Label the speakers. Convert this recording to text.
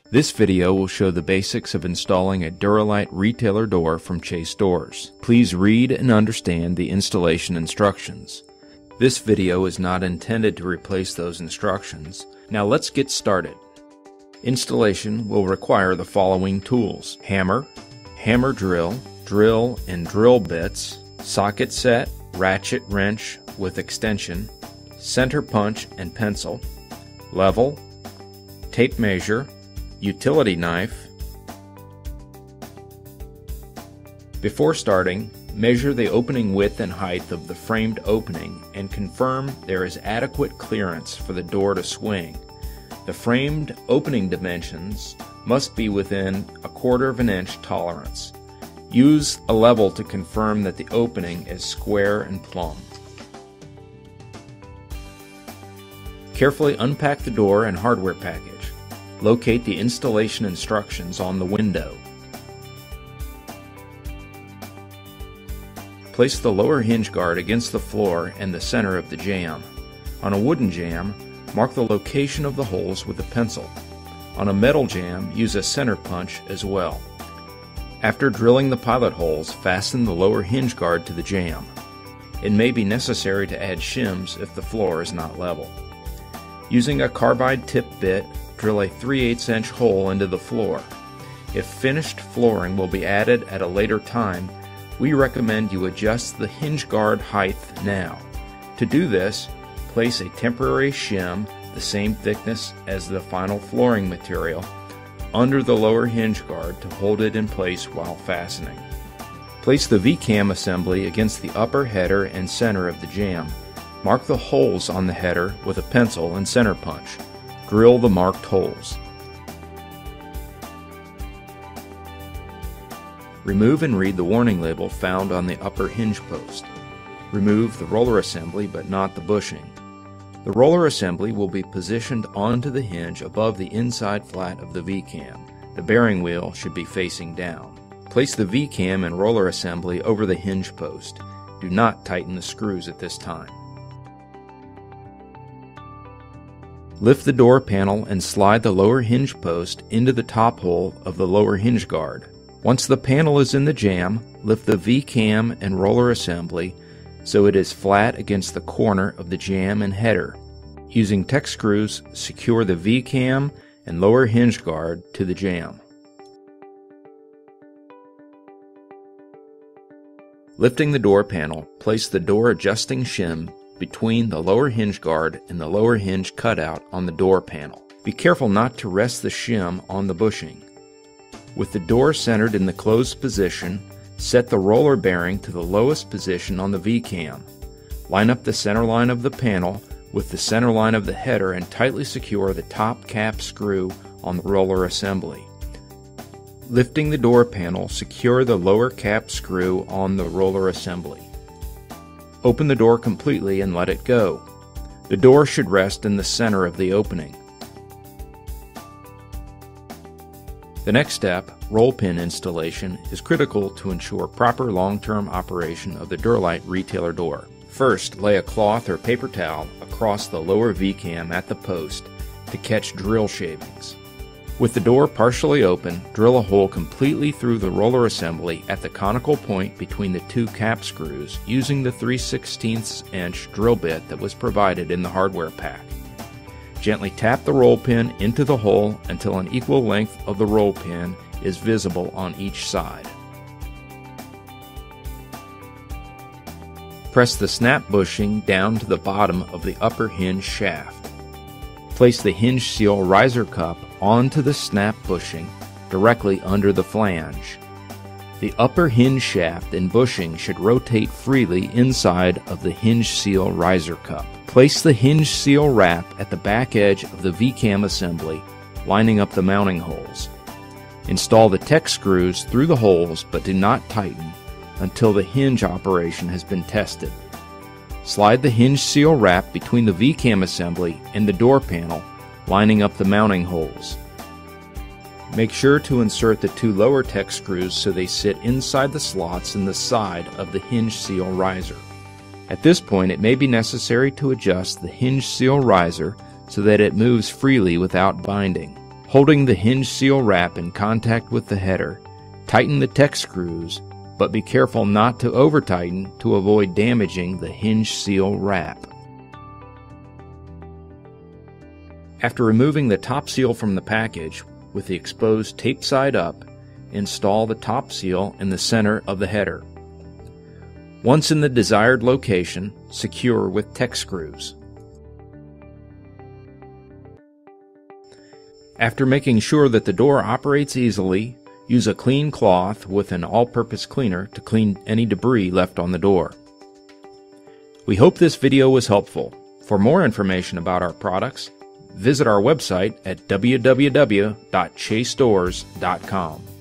Speaker 1: This video will show the basics of installing a Durulite retailer door from Chase Doors. Please read and understand the installation instructions. This video is not intended to replace those instructions. Now let's get started. Installation will require the following tools: hammer, hammer drill, drill and drill bits, socket set, ratchet wrench with extension, center punch and pencil, level, tape measure, utility knife. Before starting, measure the opening width and height of the framed opening and confirm there is adequate clearance for the door to swing. The framed opening dimensions must be within 1/4 inch tolerance. Use a level to confirm that the opening is square and plumb. Carefully unpack the door and hardware package. Locate the installation instructions on the window. Place the lower hinge guard against the floor and the center of the jamb. On a wooden jamb, mark the location of the holes with a pencil. On a metal jamb, use a center punch as well. After drilling the pilot holes, fasten the lower hinge guard to the jamb. It may be necessary to add shims if the floor is not level. Using a carbide tip bit, drill a 3/8 inch hole into the floor. If finished flooring will be added at a later time, we recommend you adjust the hinge guard height now. To do this, place a temporary shim, the same thickness as the final flooring material, under the lower hinge guard to hold it in place while fastening. Place the V-cam assembly against the upper header and center of the jamb. Mark the holes on the header with a pencil and center punch. Drill the marked holes. Remove and read the warning label found on the upper hinge post. Remove the roller assembly but not the bushing. The roller assembly will be positioned onto the hinge above the inside flat of the V-cam. The bearing wheel should be facing down. Place the V-cam and roller assembly over the hinge post. Do not tighten the screws at this time. Lift the door panel and slide the lower hinge post into the top hole of the lower hinge guard. Once the panel is in the jamb, lift the V-cam and roller assembly so it is flat against the corner of the jamb and header. Using Tek screws, secure the V-cam and lower hinge guard to the jamb. Lifting the door panel, place the door adjusting shim between the lower hinge guard and the lower hinge cutout on the door panel. Be careful not to rest the shim on the bushing. With the door centered in the closed position, set the roller bearing to the lowest position on the V-cam. Line up the center line of the panel with the center line of the header and tightly secure the top cap screw on the roller assembly. Lifting the door panel, secure the lower cap screw on the roller assembly. Open the door completely and let it go. The door should rest in the center of the opening. The next step, roll pin installation, is critical to ensure proper long-term operation of the Durulite retailer door. First, lay a cloth or paper towel across the lower V-cam at the post to catch drill shavings. With the door partially open, drill a hole completely through the roller assembly at the conical point between the two cap screws using the 3/16 inch drill bit that was provided in the hardware pack. Gently tap the roll pin into the hole until an equal length of the roll pin is visible on each side. Press the snap bushing down to the bottom of the upper hinge shaft. Place the hinge seal riser cup onto the snap bushing directly under the flange. The upper hinge shaft and bushing should rotate freely inside of the hinge seal riser cup. Place the hinge seal wrap at the back edge of the V-cam assembly, lining up the mounting holes. Install the Tek screws through the holes but do not tighten until the hinge operation has been tested. Slide the hinge seal wrap between the V-cam assembly and the door panel, lining up the mounting holes. Make sure to insert the two lower Tek screws so they sit inside the slots in the side of the hinge seal riser. At this point, it may be necessary to adjust the hinge seal riser so that it moves freely without binding. Holding the hinge seal wrap in contact with the header, tighten the Tek screws, but be careful not to over-tighten to avoid damaging the hinge seal wrap. After removing the top seal from the package, with the exposed tape side up, install the top seal in the center of the header. Once in the desired location, secure with Tek screws. After making sure that the door operates easily, use a clean cloth with an all-purpose cleaner to clean any debris left on the door. We hope this video was helpful. For more information about our products, visit our website at www.chasedoors.com.